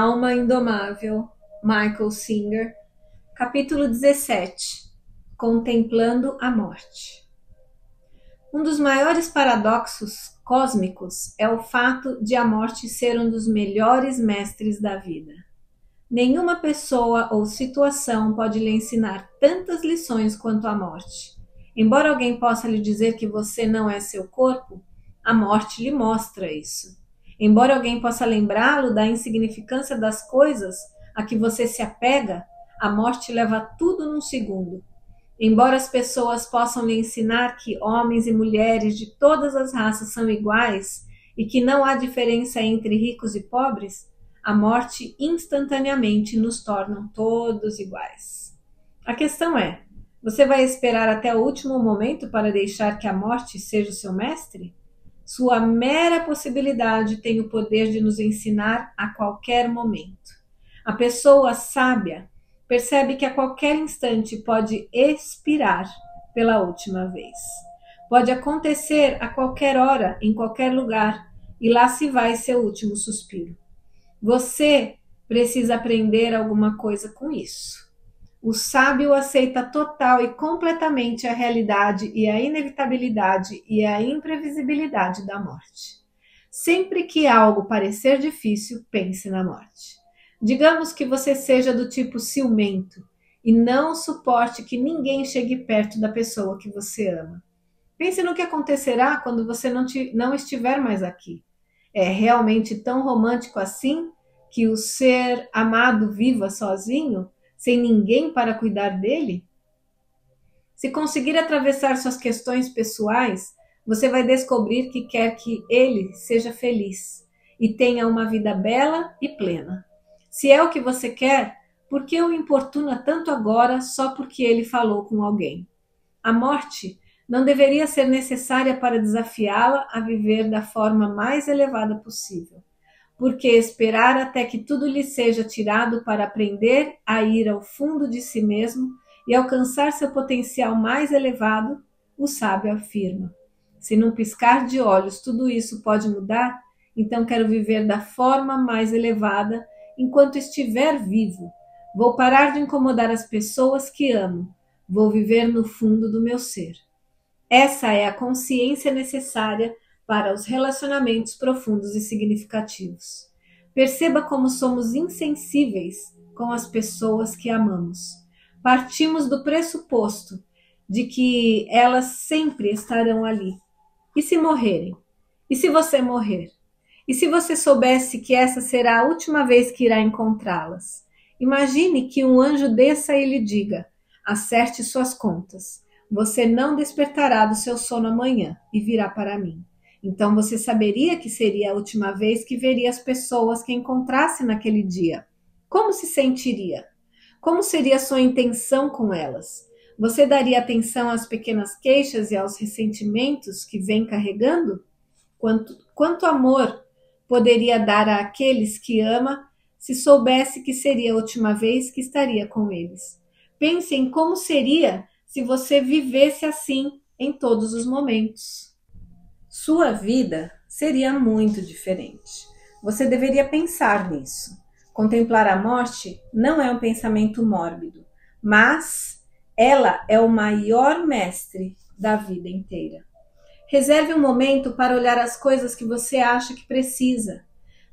Alma Indomável, Michael Singer, capítulo 17, Contemplando a Morte. Um dos maiores paradoxos cósmicos é o fato de a morte ser um dos melhores mestres da vida. Nenhuma pessoa ou situação pode lhe ensinar tantas lições quanto a morte. Embora alguém possa lhe dizer que você não é seu corpo, a morte lhe mostra isso. Embora alguém possa lembrá-lo da insignificância das coisas a que você se apega, a morte leva tudo num segundo. Embora as pessoas possam lhe ensinar que homens e mulheres de todas as raças são iguais e que não há diferença entre ricos e pobres, a morte instantaneamente nos torna todos iguais. A questão é, você vai esperar até o último momento para deixar que a morte seja o seu mestre? Sua mera possibilidade tem o poder de nos ensinar a qualquer momento. A pessoa sábia percebe que a qualquer instante pode expirar pela última vez. Pode acontecer a qualquer hora, em qualquer lugar, e lá se vai seu último suspiro. Você precisa aprender alguma coisa com isso. O sábio aceita total e completamente a realidade e a inevitabilidade e a imprevisibilidade da morte. Sempre que algo parecer difícil, pense na morte. Digamos que você seja do tipo ciumento e não suporte que ninguém chegue perto da pessoa que você ama. Pense no que acontecerá quando você não estiver mais aqui. É realmente tão romântico assim que o ser amado viva sozinho, sem ninguém para cuidar dele? Se conseguir atravessar suas questões pessoais, você vai descobrir que quer que ele seja feliz e tenha uma vida bela e plena. Se é o que você quer, por que o importuna tanto agora só porque ele falou com alguém? A morte não deveria ser necessária para desafiá-la a viver da forma mais elevada possível. Porque esperar até que tudo lhe seja tirado para aprender a ir ao fundo de si mesmo e alcançar seu potencial mais elevado, o sábio afirma. Se num piscar de olhos tudo isso pode mudar, então quero viver da forma mais elevada enquanto estiver vivo. Vou parar de incomodar as pessoas que amo. Vou viver no fundo do meu ser. Essa é a consciência necessária para os relacionamentos profundos e significativos. Perceba como somos insensíveis com as pessoas que amamos. Partimos do pressuposto de que elas sempre estarão ali. E se morrerem? E se você morrer? E se você soubesse que essa será a última vez que irá encontrá-las? Imagine que um anjo desça e lhe diga: acerte suas contas. Você não despertará do seu sono amanhã e virá para mim. Então você saberia que seria a última vez que veria as pessoas que encontrasse naquele dia. Como se sentiria? Como seria a sua intenção com elas? Você daria atenção às pequenas queixas e aos ressentimentos que vem carregando? Quanto amor poderia dar àqueles que ama se soubesse que seria a última vez que estaria com eles? Pense em como seria se você vivesse assim em todos os momentos. Sua vida seria muito diferente. Você deveria pensar nisso. Contemplar a morte não é um pensamento mórbido, mas ela é o maior mestre da vida inteira. Reserve um momento para olhar as coisas que você acha que precisa.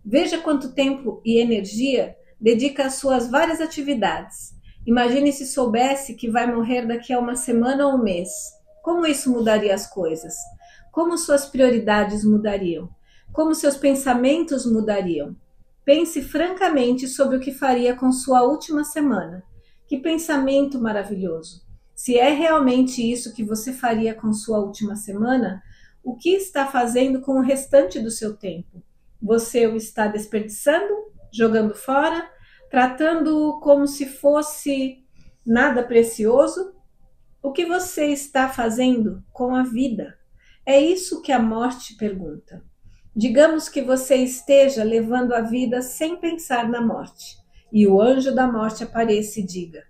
Veja quanto tempo e energia dedica às suas várias atividades. Imagine se soubesse que vai morrer daqui a uma semana ou um mês. Como isso mudaria as coisas? Como suas prioridades mudariam? Como seus pensamentos mudariam? Pense francamente sobre o que faria com sua última semana. Que pensamento maravilhoso! Se é realmente isso que você faria com sua última semana, o que está fazendo com o restante do seu tempo? Você o está desperdiçando? Jogando fora? Tratando-o como se fosse nada precioso? O que você está fazendo com a vida? É isso que a morte pergunta. Digamos que você esteja levando a vida sem pensar na morte, e o anjo da morte apareça e diga: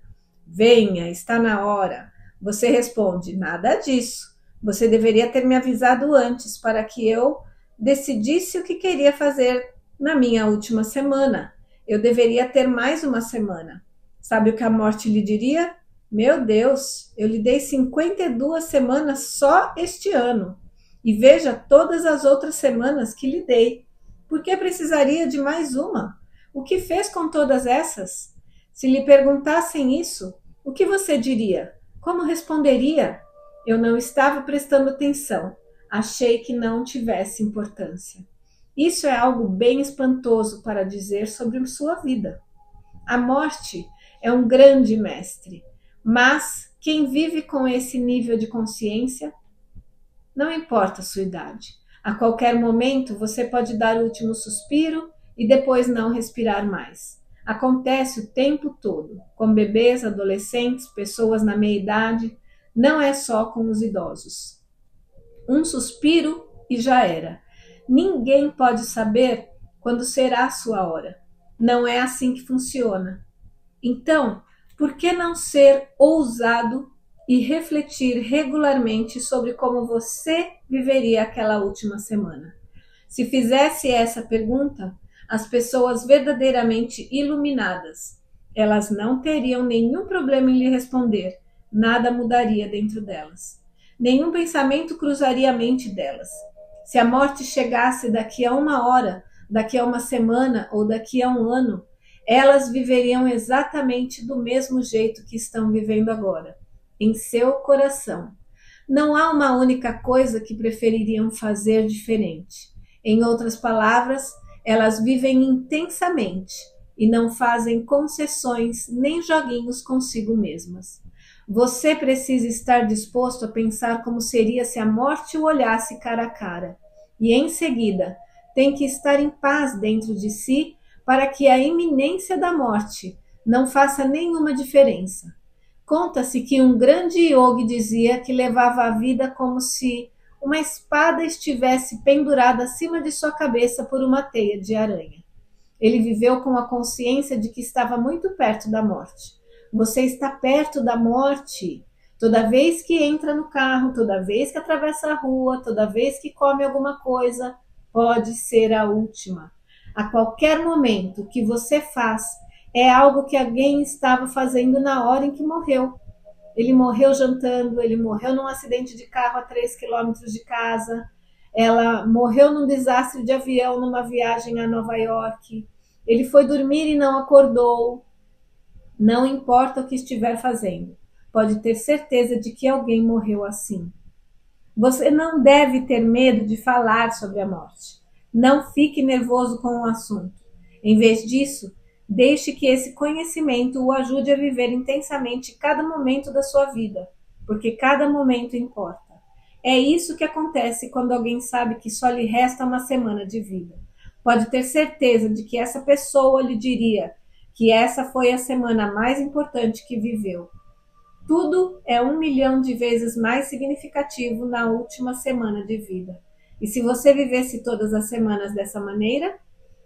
venha, está na hora. Você responde: nada disso. Você deveria ter me avisado antes para que eu decidisse o que queria fazer na minha última semana. eu deveria ter mais uma semana. Sabe o que a morte lhe diria? Meu Deus, eu lhe dei 52 semanas só este ano. E veja todas as outras semanas que lhe dei. Por que precisaria de mais uma? O que fez com todas essas? Se lhe perguntassem isso, o que você diria? Como responderia? Eu não estava prestando atenção. Achei que não tivesse importância. Isso é algo bem espantoso para dizer sobre sua vida. A morte é um grande mestre, mas quem vive com esse nível de consciência, não importa a sua idade. A qualquer momento você pode dar o último suspiro e depois não respirar mais. Acontece o tempo todo, com bebês, adolescentes, pessoas na meia-idade, não é só com os idosos. Um suspiro e já era. Ninguém pode saber quando será a sua hora. Não é assim que funciona. Então, por que não ser ousado e refletir regularmente sobre como você viveria aquela última semana? Se fizesse essa pergunta, as pessoas verdadeiramente iluminadas, elas não teriam nenhum problema em lhe responder. Nada mudaria dentro delas. Nenhum pensamento cruzaria a mente delas. Se a morte chegasse daqui a 1 hora, daqui a 1 semana ou daqui a 1 ano, elas viveriam exatamente do mesmo jeito que estão vivendo agora, em seu coração. Não há uma única coisa que prefeririam fazer diferente. Em outras palavras, elas vivem intensamente e não fazem concessões nem joguinhos consigo mesmas. Você precisa estar disposto a pensar como seria se a morte o olhasse cara a cara. E em seguida, tem que estar em paz dentro de si para que a iminência da morte não faça nenhuma diferença. Conta-se que um grande yogi dizia que levava a vida como se uma espada estivesse pendurada acima de sua cabeça por uma teia de aranha. Ele viveu com a consciência de que estava muito perto da morte. Você está perto da morte. Toda vez que entra no carro, toda vez que atravessa a rua, toda vez que come alguma coisa, pode ser a última. A qualquer momento que você faz, é algo que alguém estava fazendo na hora em que morreu. Ele morreu jantando, ele morreu num acidente de carro a 3 quilômetros de casa, ela morreu num desastre de avião numa viagem a Nova York, ele foi dormir e não acordou. Não importa o que estiver fazendo, pode ter certeza de que alguém morreu assim. Você não deve ter medo de falar sobre a morte. Não fique nervoso com o assunto. Em vez disso, deixe que esse conhecimento o ajude a viver intensamente cada momento da sua vida, porque cada momento importa. É isso que acontece quando alguém sabe que só lhe resta 1 semana de vida. Pode ter certeza de que essa pessoa lhe diria que essa foi a semana mais importante que viveu. Tudo é 1 milhão de vezes mais significativo na última semana de vida. E se você vivesse todas as semanas dessa maneira,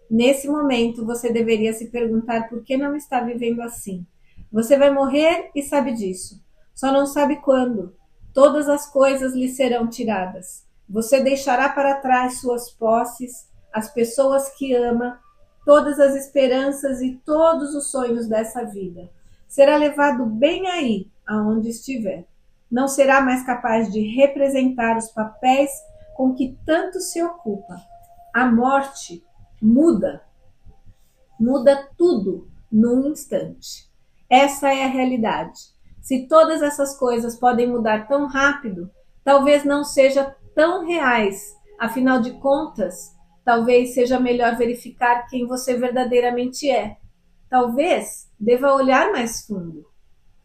nesse momento você deveria se perguntar por que não está vivendo assim. Você vai morrer e sabe disso. Só não sabe quando. Todas as coisas lhe serão tiradas. Você deixará para trás suas posses, as pessoas que ama, todas as esperanças e todos os sonhos dessa vida. Será levado bem aí, aonde estiver. Não será mais capaz de representar os papéis com que tanto se ocupa. A morte muda tudo num instante. Essa é a realidade. Se todas essas coisas podem mudar tão rápido, talvez não seja tão reais. Afinal de contas, talvez seja melhor verificar quem você verdadeiramente é. Talvez deva olhar mais fundo.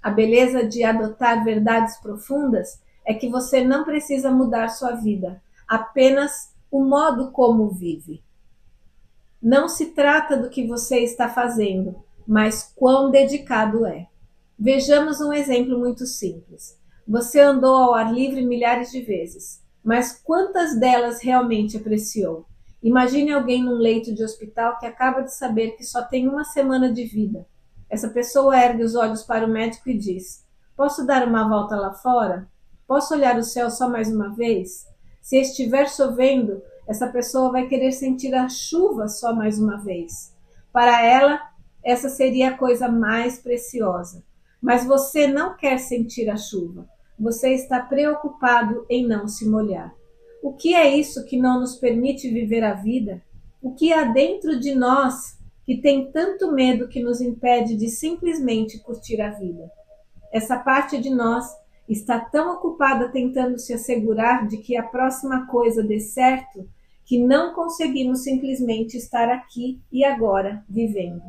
A beleza de adotar verdades profundas é que você não precisa mudar sua vida, apenas o modo como vive. Não se trata do que você está fazendo, mas quão dedicado é. Vejamos um exemplo muito simples. Você andou ao ar livre milhares de vezes, mas quantas delas realmente apreciou? Imagine alguém num leito de hospital que acaba de saber que só tem 1 semana de vida. Essa pessoa ergue os olhos para o médico e diz: posso dar uma volta lá fora? Posso olhar o céu só mais uma vez? Se estiver chovendo, essa pessoa vai querer sentir a chuva só mais uma vez. Para ela, essa seria a coisa mais preciosa. Mas você não quer sentir a chuva. Você está preocupado em não se molhar. O que é isso que não nos permite viver a vida? O que há dentro de nós que tem tanto medo que nos impede de simplesmente curtir a vida? Essa parte de nós está tão ocupada tentando se assegurar de que a próxima coisa dê certo que não conseguimos simplesmente estar aqui e agora vivendo.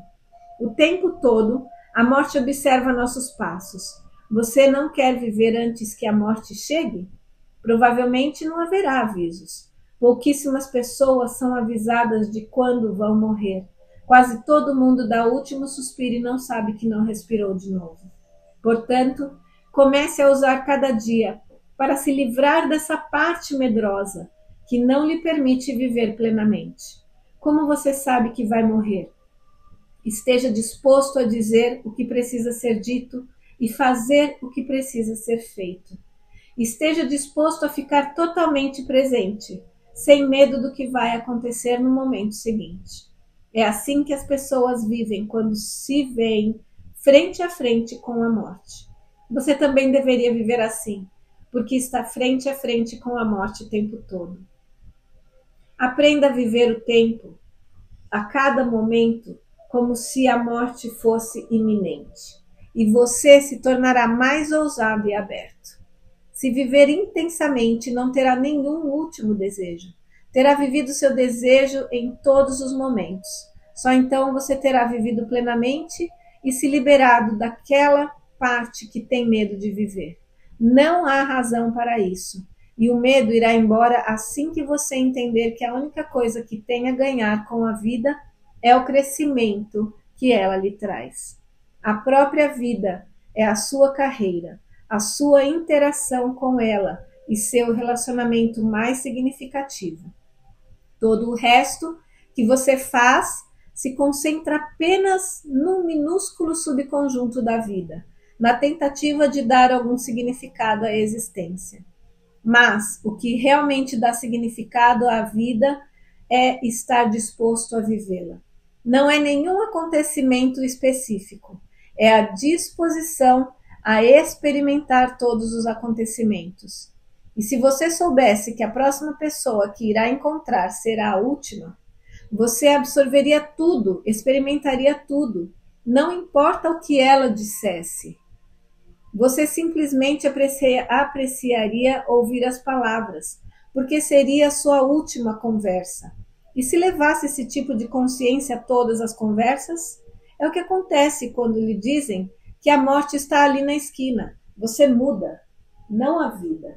O tempo todo, a morte observa nossos passos. Você não quer viver antes que a morte chegue? Provavelmente não haverá avisos. Pouquíssimas pessoas são avisadas de quando vão morrer. Quase todo mundo dá o último suspiro e não sabe que não respirou de novo. Portanto, comece a usar cada dia para se livrar dessa parte medrosa que não lhe permite viver plenamente. Como você sabe que vai morrer? Esteja disposto a dizer o que precisa ser dito e fazer o que precisa ser feito. Esteja disposto a ficar totalmente presente, sem medo do que vai acontecer no momento seguinte. É assim que as pessoas vivem quando se veem frente a frente com a morte. Você também deveria viver assim, porque está frente a frente com a morte o tempo todo. Aprenda a viver o tempo, a cada momento, como se a morte fosse iminente, e você se tornará mais ousado e aberto. Se viver intensamente, não terá nenhum último desejo. Terá vivido seu desejo em todos os momentos. Só então você terá vivido plenamente e se liberado daquela parte que tem medo de viver. Não há razão para isso. E o medo irá embora assim que você entender que a única coisa que tem a ganhar com a vida é o crescimento que ela lhe traz. A própria vida é a sua carreira, a sua interação com ela e seu relacionamento mais significativo. Todo o resto que você faz se concentra apenas num minúsculo subconjunto da vida, na tentativa de dar algum significado à existência. Mas o que realmente dá significado à vida é estar disposto a vivê-la. Não é nenhum acontecimento específico, é a disposição a experimentar todos os acontecimentos. E se você soubesse que a próxima pessoa que irá encontrar será a última, você absorveria tudo, experimentaria tudo, não importa o que ela dissesse. Você simplesmente apreciaria ouvir as palavras, porque seria a sua última conversa. E se levasse esse tipo de consciência a todas as conversas? É o que acontece quando lhe dizem que a morte está ali na esquina. Você muda, não a vida.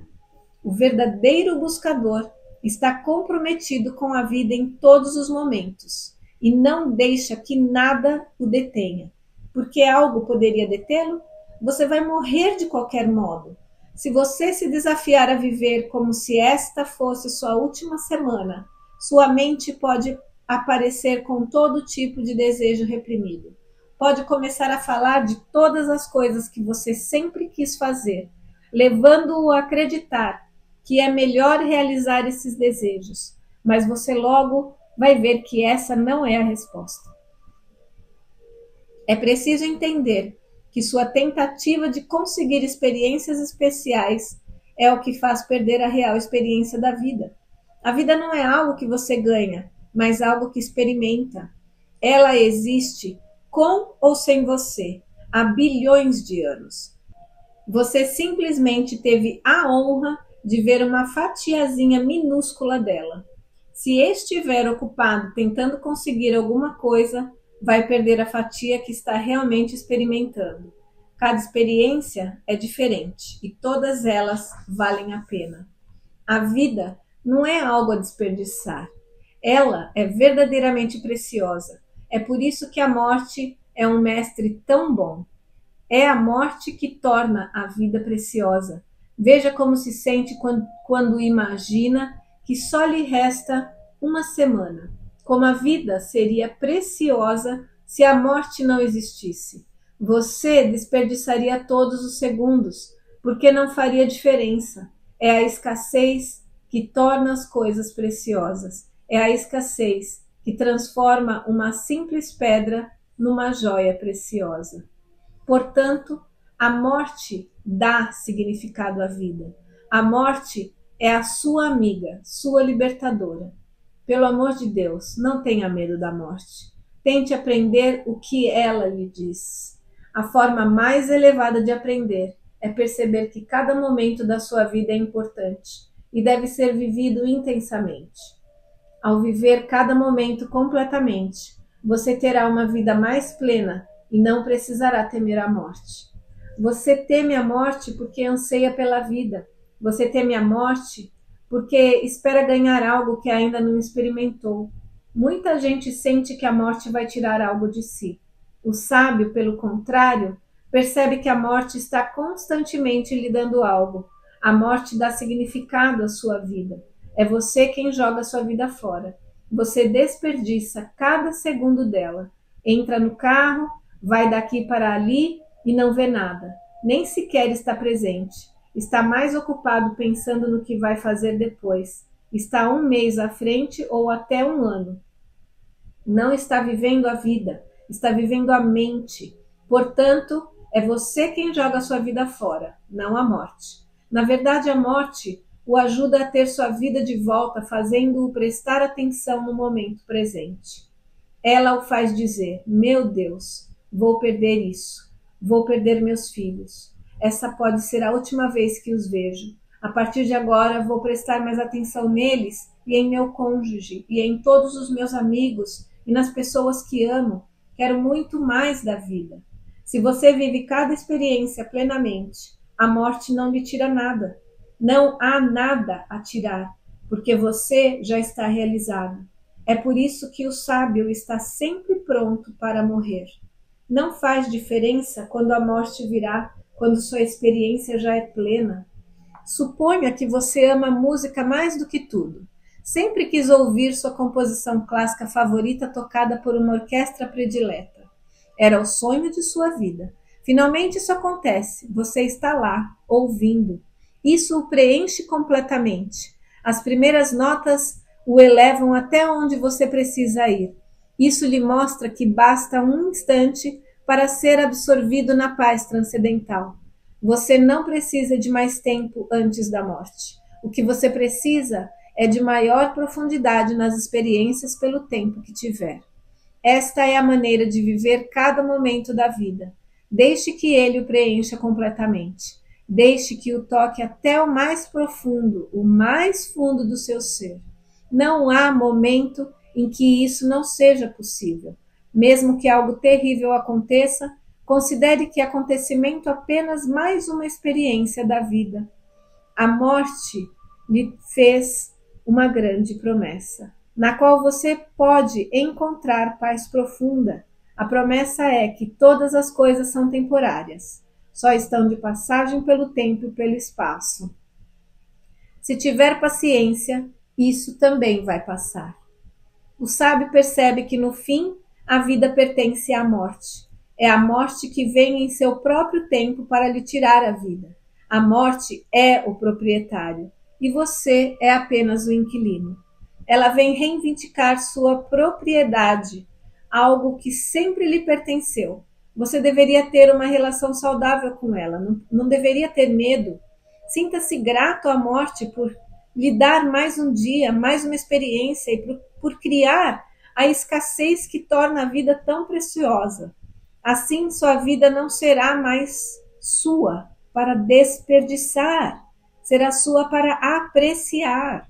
O verdadeiro buscador está comprometido com a vida em todos os momentos e não deixa que nada o detenha. Porque algo poderia detê-lo? Você vai morrer de qualquer modo. Se você se desafiar a viver como se esta fosse sua última semana, sua mente pode aparecer com todo tipo de desejo reprimido. Pode começar a falar de todas as coisas que você sempre quis fazer, levando-o a acreditar que é melhor realizar esses desejos, mas você logo vai ver que essa não é a resposta. É preciso entender que sua tentativa de conseguir experiências especiais é o que faz perder a real experiência da vida. A vida não é algo que você ganha, mas algo que experimenta. Ela existe com ou sem você, há bilhões de anos. Você simplesmente teve a honra de ver uma fatiazinha minúscula dela. Se estiver ocupado tentando conseguir alguma coisa, vai perder a fatia que está realmente experimentando. Cada experiência é diferente e todas elas valem a pena. A vida não é algo a desperdiçar. Ela é verdadeiramente preciosa. É por isso que a morte é um mestre tão bom. É a morte que torna a vida preciosa. Veja como se sente quando imagina que só lhe resta uma semana. Como a vida seria preciosa se a morte não existisse. Você desperdiçaria todos os segundos, porque não faria diferença. É a escassez que torna as coisas preciosas. É a escassez que transforma uma simples pedra numa joia preciosa. Portanto, a morte dá significado à vida. A morte é a sua amiga, sua libertadora. Pelo amor de Deus, não tenha medo da morte. Tente aprender o que ela lhe diz. A forma mais elevada de aprender é perceber que cada momento da sua vida é importante e deve ser vivido intensamente. Ao viver cada momento completamente, você terá uma vida mais plena e não precisará temer a morte. Você teme a morte porque anseia pela vida. Você teme a morte porque espera ganhar algo que ainda não experimentou. Muita gente sente que a morte vai tirar algo de si. O sábio, pelo contrário, percebe que a morte está constantemente lhe dando algo. A morte dá significado à sua vida. É você quem joga sua vida fora. Você desperdiça cada segundo dela. Entra no carro, vai daqui para ali e não vê nada. Nem sequer está presente. Está mais ocupado pensando no que vai fazer depois. Está 1 mês à frente ou até 1 ano. Não está vivendo a vida, está vivendo a mente. Portanto, é você quem joga sua vida fora, não a morte. Na verdade, a morte o ajuda a ter sua vida de volta, fazendo-o prestar atenção no momento presente. Ela o faz dizer: meu Deus, vou perder isso, vou perder meus filhos. Essa pode ser a última vez que os vejo. A partir de agora vou prestar mais atenção neles e em meu cônjuge e em todos os meus amigos e nas pessoas que amo. Quero muito mais da vida. Se você vive cada experiência plenamente, a morte não lhe tira nada. Não há nada a tirar, porque você já está realizado. É por isso que o sábio está sempre pronto para morrer. Não faz diferença quando a morte virá, quando sua experiência já é plena. Suponha que você ama música mais do que tudo. Sempre quis ouvir sua composição clássica favorita tocada por uma orquestra predileta. Era o sonho de sua vida. Finalmente isso acontece. Você está lá, ouvindo. Isso o preenche completamente. As primeiras notas o elevam até onde você precisa ir. Isso lhe mostra que basta um instante para ser absorvido na paz transcendental. Você não precisa de mais tempo antes da morte. O que você precisa é de maior profundidade nas experiências pelo tempo que tiver. Esta é a maneira de viver cada momento da vida. Deixe que ele o preencha completamente. Deixe que o toque até o mais profundo, o mais fundo do seu ser. Não há momento em que isso não seja possível. Mesmo que algo terrível aconteça, considere que acontecimento apenas mais uma experiência da vida. A morte lhe fez uma grande promessa, na qual você pode encontrar paz profunda. A promessa é que todas as coisas são temporárias. Só estão de passagem pelo tempo e pelo espaço. Se tiver paciência, isso também vai passar. O sábio percebe que no fim a vida pertence à morte. É a morte que vem em seu próprio tempo para lhe tirar a vida. A morte é o proprietário e você é apenas o inquilino. Ela vem reivindicar sua propriedade, algo que sempre lhe pertenceu. Você deveria ter uma relação saudável com ela, não deveria ter medo. Sinta-se grato à morte por lhe dar mais um dia, mais uma experiência e por criar a escassez que torna a vida tão preciosa. Assim, sua vida não será mais sua para desperdiçar, será sua para apreciar.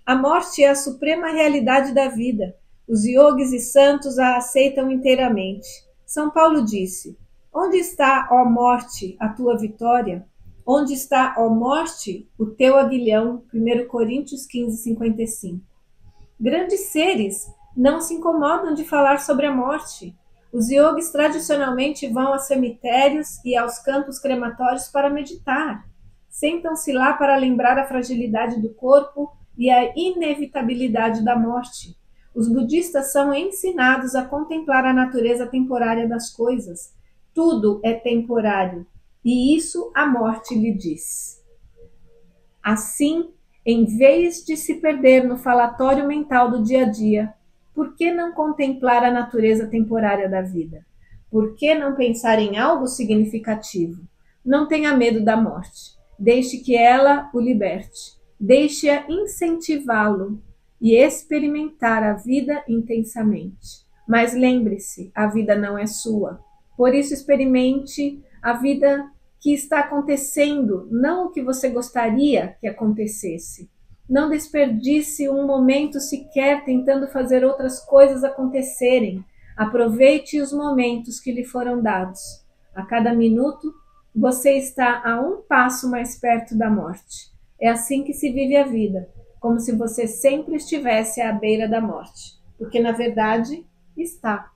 A morte é a suprema realidade da vida. Os yogis e santos a aceitam inteiramente. São Paulo disse: onde está, ó morte, a tua vitória? Onde está, ó morte, o teu aguilhão? 1 Coríntios 15, 55. Grandes seres não se incomodam de falar sobre a morte. Os yogis tradicionalmente vão a cemitérios e aos campos crematórios para meditar. Sentam-se lá para lembrar a fragilidade do corpo e a inevitabilidade da morte. Os budistas são ensinados a contemplar a natureza temporária das coisas. Tudo é temporário, e isso a morte lhe diz. Assim, em vez de se perder no falatório mental do dia a dia, Por que não contemplar a natureza temporária da vida? Por que não pensar em algo significativo? Não tenha medo da morte. Deixe que ela o liberte. Deixe-a incentivá-lo e experimentar a vida intensamente. Mas lembre-se, a vida não é sua. Por isso, experimente a vida que está acontecendo, não o que você gostaria que acontecesse. Não desperdice um momento sequer tentando fazer outras coisas acontecerem. Aproveite os momentos que lhe foram dados. A cada minuto, você está a um passo mais perto da morte. É assim que se vive a vida, como se você sempre estivesse à beira da morte, porque na verdade está.